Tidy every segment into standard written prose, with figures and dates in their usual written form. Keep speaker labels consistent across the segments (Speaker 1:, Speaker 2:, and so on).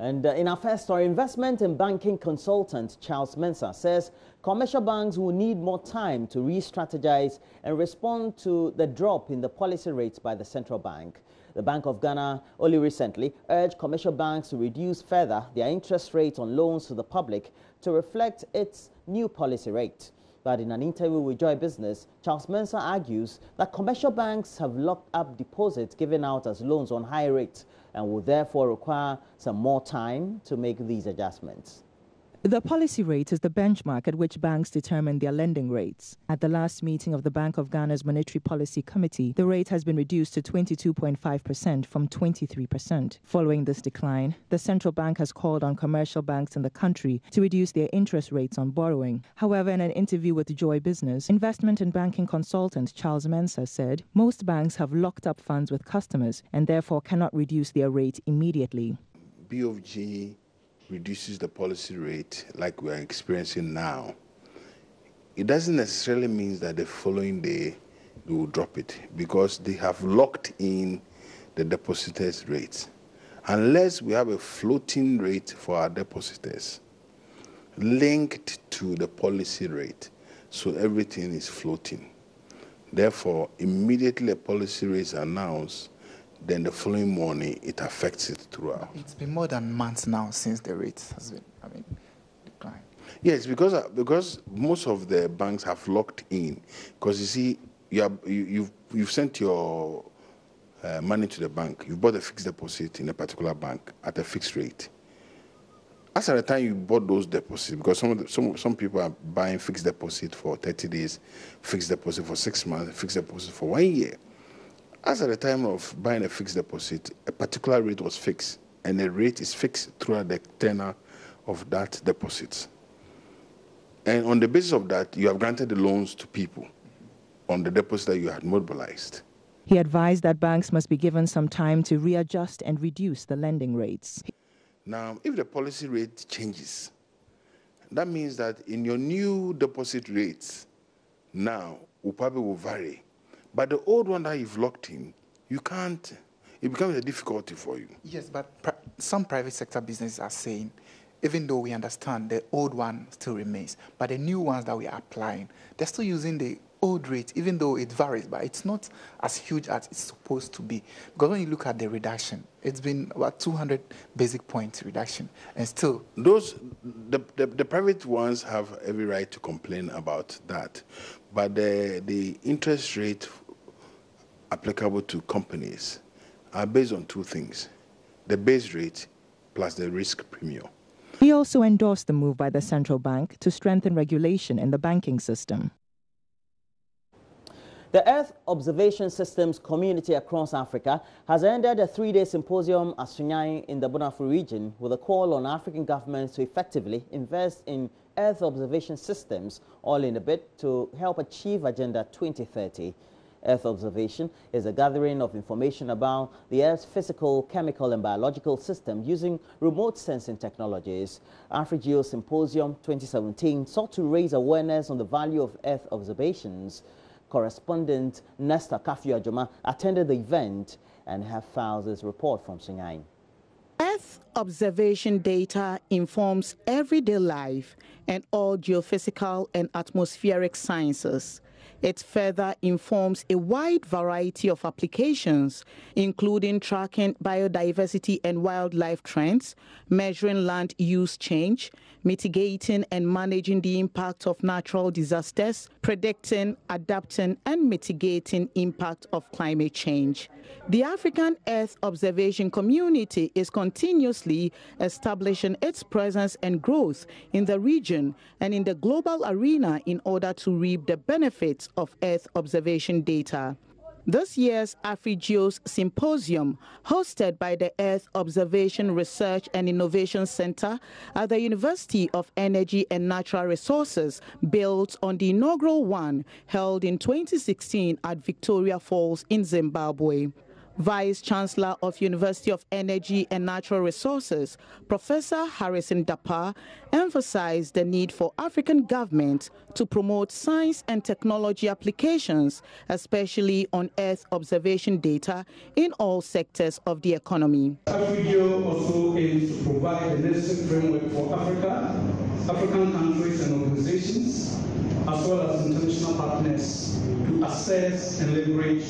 Speaker 1: And in our first story, investment and banking consultant Charles Mensah says commercial banks will need more time to re-strategize and respond to the drop in the policy rates by the central bank. The Bank of Ghana only recently urged commercial banks to reduce further their interest rate on loans to the public to reflect its new policy rate. But in an interview with Joy Business, Charles Mensah argues that commercial banks have locked up deposits given out as loans on high rates and will therefore require some more time to make these adjustments.
Speaker 2: The policy rate is the benchmark at which banks determine their lending rates. At the last meeting of the Bank of Ghana's Monetary Policy Committee, the rate has been reduced to 22.5% from 23%. Following this decline, the central bank has called on commercial banks in the country to reduce their interest rates on borrowing. However, in an interview with Joy Business, investment and banking consultant Charles Mensah said most banks have locked up funds with customers and therefore cannot reduce their rate immediately.
Speaker 3: BOFG reduces the policy rate like we are experiencing now. It doesn't necessarily mean that the following day they will drop it because they have locked in the depositors' rates. Unless we have a floating rate for our depositors linked to the policy rate, so everything is floating. Therefore, immediately a policy rate is announced, then the following morning, it affects it throughout.
Speaker 4: It's been more than months now since the rate has been, declined.
Speaker 3: Yes, because most of the banks have locked in. Because you see, you've sent your money to the bank. You bought a fixed deposit in a particular bank at a fixed rate. As at the time you bought those deposits, because some people are buying fixed deposit for 30 days, fixed deposit for 6 months, fixed deposit for 1 year. As at the time of buying a fixed deposit, a particular rate was fixed, and the rate is fixed throughout the tenor of that deposit. And on the basis of that, you have granted the loans to people on the deposit that you had mobilized.
Speaker 2: He advised that banks must be given some time to readjust and reduce the lending rates.
Speaker 3: Now, if the policy rate changes, that means that in your new deposit rates now will probably vary. But the old one that you've locked in, you can't, it becomes a difficulty for you.
Speaker 4: Yes, but some private sector businesses are saying, even though we understand the old one still remains, but the new ones that we are applying, they're still using the old rate, even though it varies, but it's not as huge as it's supposed to be. Because when you look at the reduction, it's been about 200 basic point reduction, and still...
Speaker 3: The private ones have every right to complain about that, but the interest rate applicable to companies are based on two things: the base rate plus the risk premium.
Speaker 2: He also endorsed the move by the central bank to strengthen regulation in the banking system.
Speaker 1: The Earth Observation Systems community across Africa has ended a 3-day symposium at Sunyani in the Bonafo region with a call on African governments to effectively invest in Earth observation systems, all in a bid to help achieve Agenda 2030. Earth observation is a gathering of information about the Earth's physical, chemical and biological system using remote sensing technologies. AfriGeo Symposium 2017 sought to raise awareness on the value of Earth observations. Correspondent Nesta Kafiojoma attended the event and have filed this report from Sunyani.
Speaker 5: Earth observation data informs everyday life and all geophysical and atmospheric sciences. It further informs a wide variety of applications, including tracking biodiversity and wildlife trends, measuring land use change, mitigating and managing the impact of natural disasters, predicting, adapting, and mitigating impact of climate change. The African Earth Observation Community is continuously establishing its presence and growth in the region and in the global arena in order to reap the benefits of Earth observation data. This year's AfriGeo's Symposium, hosted by the Earth Observation Research and Innovation Center at the University of Energy and Natural Resources, built on the inaugural one held in 2016 at Victoria Falls in Zimbabwe. Vice Chancellor of University of Energy and Natural Resources, Professor Harrison Dapar, emphasized the need for African governments to promote science and technology applications, especially on Earth observation data in all sectors of the economy.
Speaker 6: AfriGeo also aims to provide the necessary framework for African countries and organizations, as well as international partners, to assess and leverage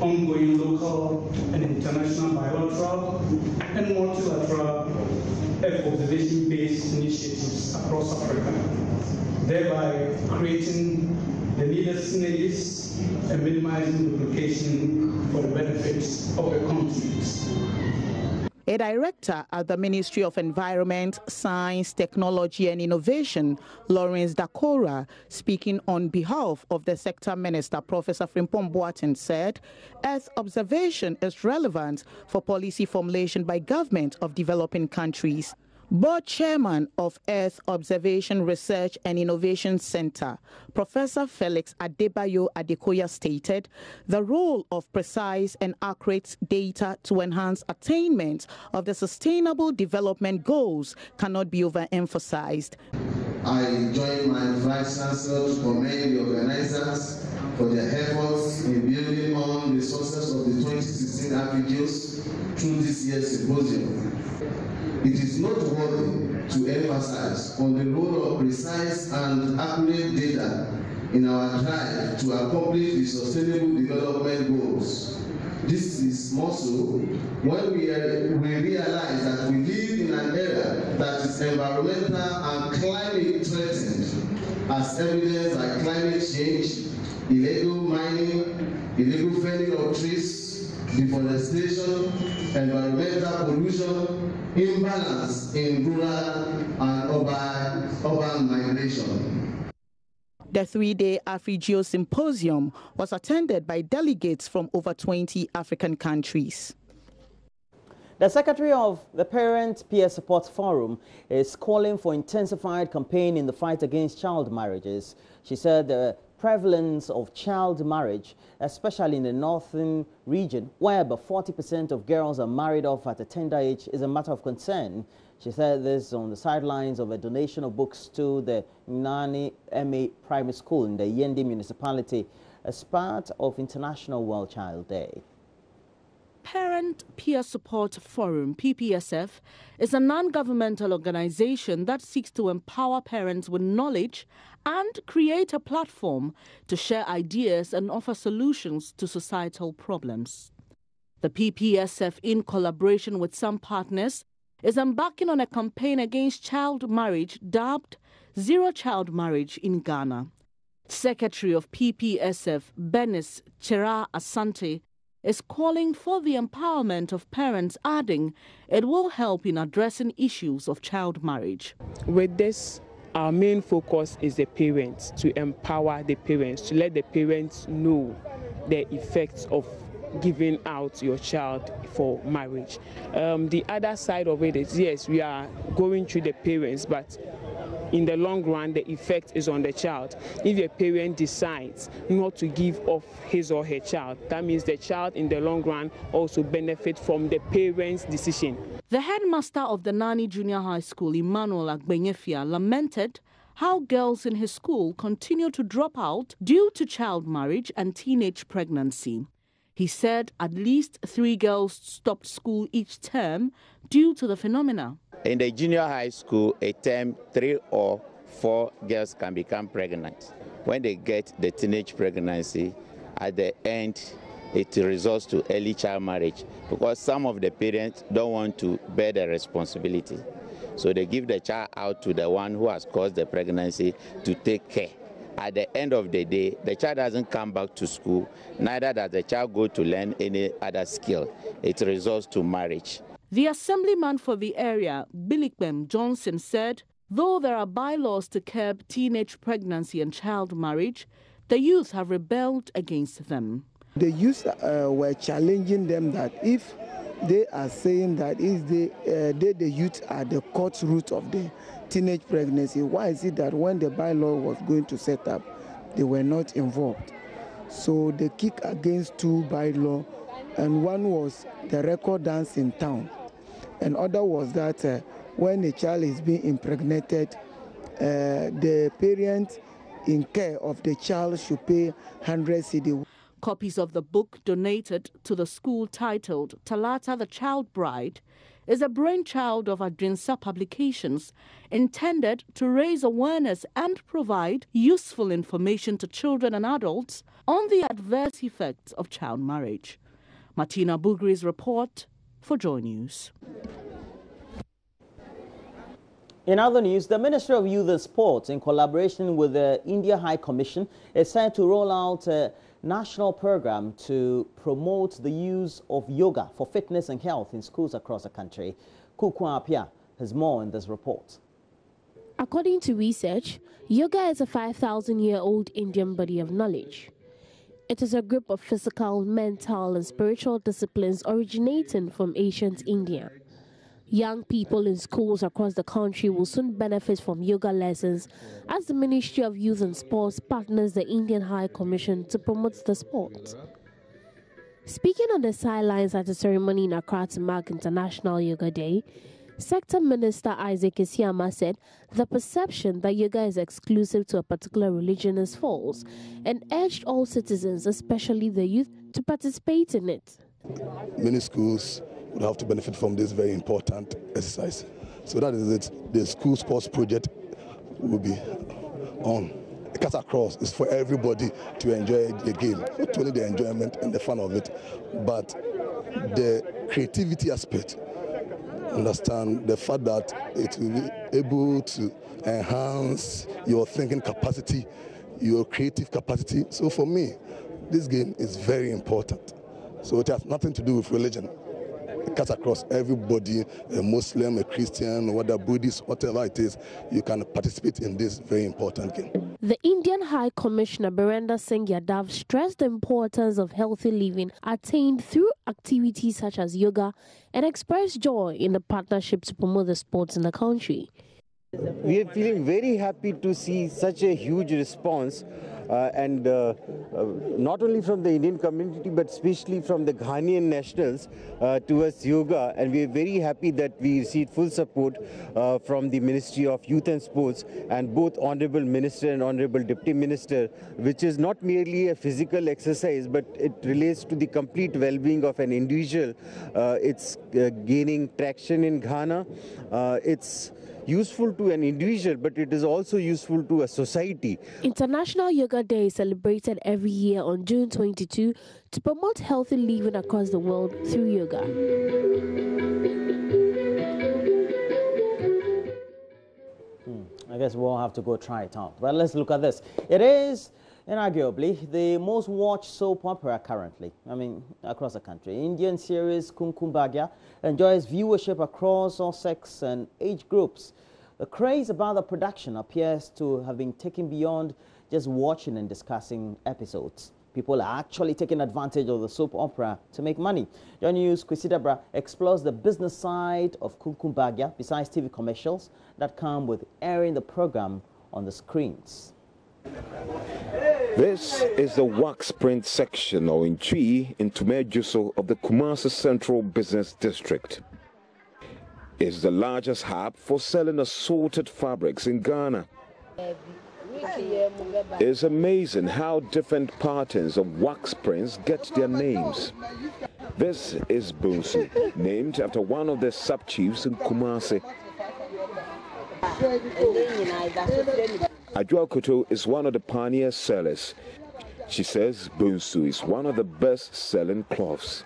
Speaker 6: ongoing local and international bilateral and multilateral Earth observation-based initiatives across Africa, thereby creating the needed synergies and minimizing duplication for the benefits of the countries.
Speaker 5: A director at the Ministry of Environment, Science, Technology and Innovation, Lawrence Dakora, speaking on behalf of the sector minister, Professor Kumkum Bhagya, said Earth observation is relevant for policy formulation by government of developing countries. Board Chairman of Earth Observation Research and Innovation Center, Professor Felix Adebayo Adekoya, stated the role of precise and accurate data to enhance attainment of the Sustainable Development Goals cannot be overemphasized.
Speaker 7: I join my Vice Chancellor to commend the organizers for their efforts in building on resources of the 2016 AfriGeos through this year's symposium. It is noteworthy to emphasize on the role of precise and accurate data in our drive to accomplish the Sustainable Development Goals. This is more so when we realize that we live in an era that is environmental and climate threatened, as evidenced by climate change, illegal mining, illegal felling of trees, deforestation, environmental pollution, imbalance in rural and urban migration.
Speaker 5: The three-day AfriGeo Symposium was attended by delegates from over 20 African countries.
Speaker 1: The Secretary of the Parent Peer Support Forum is calling for intensified campaign in the fight against child marriages. She said the prevalence of child marriage, especially in the northern region, where about 40% of girls are married off at a tender age, is a matter of concern. She said this on the sidelines of a donation of books to the Nani MA Primary School in the Yendi municipality as part of International World Child Day.
Speaker 8: Parent Peer Support Forum, PPSF, is a non-governmental organization that seeks to empower parents with knowledge and create a platform to share ideas and offer solutions to societal problems. The PPSF, in collaboration with some partners, is embarking on a campaign against child marriage dubbed Zero Child Marriage in Ghana. Secretary of PPSF, Benis Chera Asante, is calling for the empowerment of parents, adding it will help in addressing issues of child marriage.
Speaker 9: With this, our main focus is the parents, to empower the parents, to let the parents know the effects of giving out your child for marriage. The other side of it is, yes, we are going through the parents, but in the long run, the effect is on the child. If a parent decides not to give off his or her child, that means the child in the long run also benefits from the parent's decision.
Speaker 8: The headmaster of the Nani Junior High School, Emmanuel Agbenyefia, lamented how girls in his school continue to drop out due to child marriage and teenage pregnancy. He said at least 3 girls stopped school each term due to the phenomena.
Speaker 10: In the junior high school, a term 3 or 4 girls can become pregnant. When they get the teenage pregnancy, at the end, it results to early child marriage because some of the parents don't want to bear the responsibility. So they give the child out to the one who has caused the pregnancy to take care. At the end of the day, the child doesn't come back to school, neither does the child go to learn any other skill. It results to marriage.
Speaker 8: The assemblyman for the area, Bilikwem Johnson, said though there are bylaws to curb teenage pregnancy and child marriage, the youth have rebelled against them.
Speaker 11: The youth were challenging them that if they are saying that if the youth are the cause root of the teenage pregnancy, why is it that when the bylaw was going to set up, they were not involved? So they kick against 2 bylaws and one was the record dance in town. And other was that when a child is being impregnated, the parent in care of the child should pay 100 cedi.
Speaker 8: Copies of the book donated to the school titled Talata the Child Bride is a brainchild of Adrinsa Publications, intended to raise awareness and provide useful information to children and adults on the adverse effects of child marriage. Martina Bugri's report for Joy News.
Speaker 1: In other news, the Ministry of Youth and Sports, in collaboration with the India High Commission, is set to roll out a national program to promote the use of yoga for fitness and health in schools across the country. Kumkum Bhagya has more in this report.
Speaker 12: According to research, yoga is a 5,000-year-old Indian body of knowledge. It is a group of physical, mental, and spiritual disciplines originating from ancient India. Young people in schools across the country will soon benefit from yoga lessons as the Ministry of Youth and Sports partners the Indian High Commission to promote the sport. Speaking on the sidelines at a ceremony in Accra to mark International Yoga Day, Sector Minister Isaac Isiama said the perception that yoga is exclusive to a particular religion is false and urged all citizens, especially the youth, to participate in it.
Speaker 13: Many schools would have to benefit from this very important exercise. So that is it. The school sports project will be on. It cuts across. It's for everybody to enjoy the game. Not only the enjoyment and the fun of it, but the creativity aspect. Understand the fact that it will be able to enhance your thinking capacity, your creative capacity. So for me, this game is very important. So it has nothing to do with religion. It cuts across everybody, a Muslim, a Christian, whether Buddhist, whatever it is, you can participate in this very important game.
Speaker 12: The Indian High Commissioner Birender Singh Yadav stressed the importance of healthy living attained through activities such as yoga and expressed joy in the partnership to promote the sports in the country.
Speaker 14: We are feeling very happy to see such a huge response and not only from the Indian community but especially from the Ghanaian nationals towards yoga, and we are very happy that we received full support from the Ministry of Youth and Sports and both Honorable Minister and Honorable Deputy Minister, which is not merely a physical exercise but it relates to the complete well-being of an individual. It's gaining traction in Ghana. It's useful to an individual, but it is also useful to a society.
Speaker 12: International Yoga Day is celebrated every year on June 22 to promote healthy living across the world through yoga.
Speaker 1: I guess we'll have to go try it out. Well, let's look at this. It is inarguably the most watched soap opera currently, across the country. Indian series Kumkum Bhagya enjoys viewership across all sex and age groups. The craze about the production appears to have been taken beyond just watching and discussing episodes. People are actually taking advantage of the soap opera to make money. Joy News' Kwisidabra explores the business side of Kumkum Bhagya besides TV commercials that come with airing the program on the screens.
Speaker 15: This is the wax print section or Inchi in Tumejuso of the Kumasi Central Business District. It's the largest hub for selling assorted fabrics in Ghana. It's amazing how different patterns of wax prints get their names. This is Bunsu, named after one of the sub-chiefs in Kumasi. Ajua Kuto is one of the pioneer sellers. She says Bunsu is one of the best-selling cloths.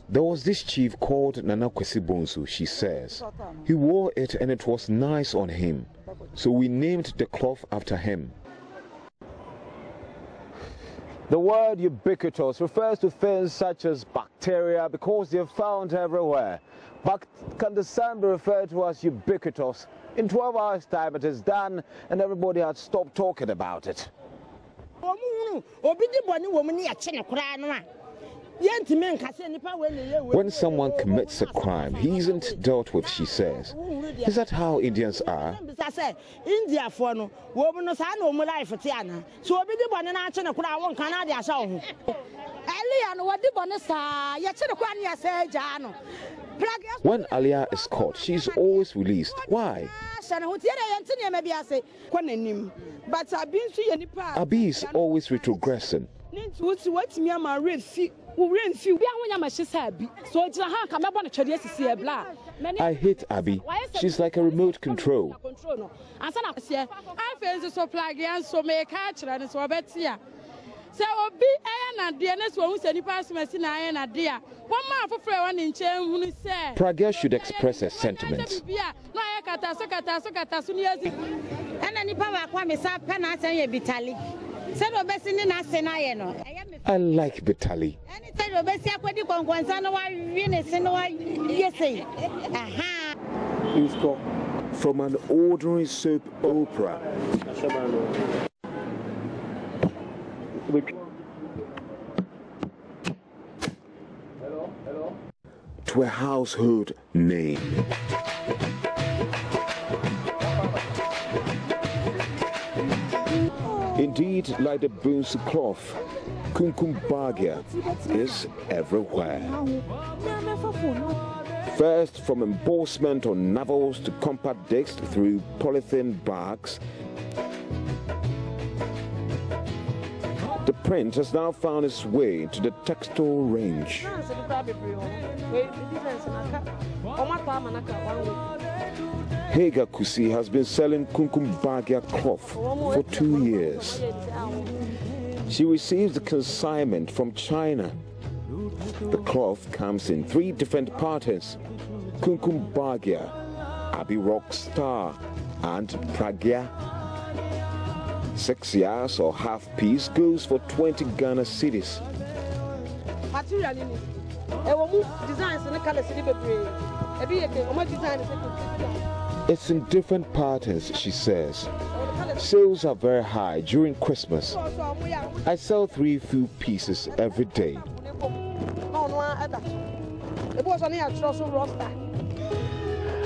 Speaker 15: There was this chief called Nana Kwesi Bunsu, she says. He wore it and it was nice on him. So we named the cloth after him.
Speaker 16: The word ubiquitous refers to things such as bacteria because they are found everywhere. But can the sun be referred to as ubiquitous? In 12 hours' time it is done and everybody had stopped talking about it.
Speaker 15: When someone commits a crime, he isn't dealt with, she says. Is that how Indians are?
Speaker 17: India for no woman no life for Tiana. So be the one and I turn a crown Canada show. Elian, what the bonus, yet the Quania say, Jano.
Speaker 15: When Alia is caught, she's always released. Why? Abi is always retrogressing. I hate Abi. She's like a remote control. Pragya should express her sentiments. I like Bitali. From an ordinary soap opera to a household name. Indeed, like the Bunsu cloth, Kumkum Bhagya is everywhere. First, from embossment on novels to compact discs through polythene bags, the print has now found its way into the textile range. Haga Kusi has been selling Kumkum Bhagya cloth for 2 years. She receives the consignment from China. The cloth comes in 3 different patterns: Kumkum Bhagya, Abi Rock Star, and Pragya. 6 yards or half piece goes for 20 Ghana cedis. It's in different patterns, she says. Sales are very high during Christmas. I sell 3 full pieces every day.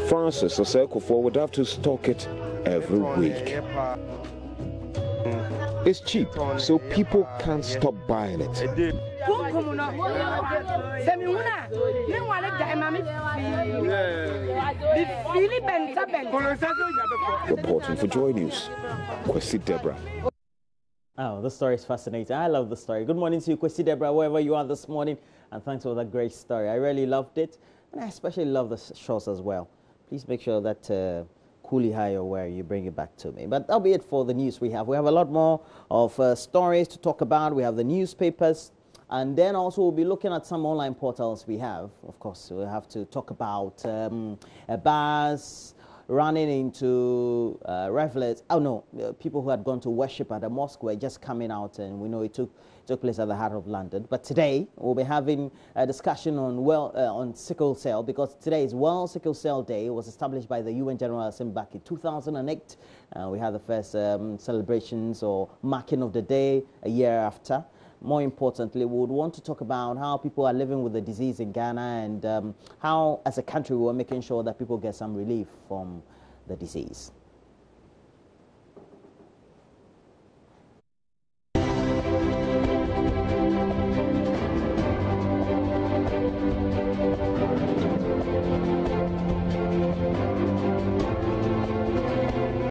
Speaker 15: Francis Osekofo would have to stock it every week. It's cheap, so people can't stop buying it. Reporting for Joy News, Kwesi Deborah.
Speaker 1: Oh, the story is fascinating. I love the story. Good morning to you, Kwesi Deborah, wherever you are this morning, and thanks for that great story. I really loved it, and I especially love the shows as well. Please make sure that Cooley High or where you bring it back to me. But that'll be it for the news we have. We have a lot more of stories to talk about. We have the newspapers, and then also we'll be looking at some online portals we have. Of course, we'll have to talk about bars running into revelers. Oh no, people who had gone to worship at a mosque were just coming out, and we know it took place at the heart of London. But today we'll be having a discussion on on sickle cell, because today is World Sickle Cell Day. It was established by the UN General Assembly back in 2008. We had the first celebrations or marking of the day a year after. More importantly, we would want to talk about how people are living with the disease in Ghana, and how, as a country, we're making sure that people get some relief from the disease.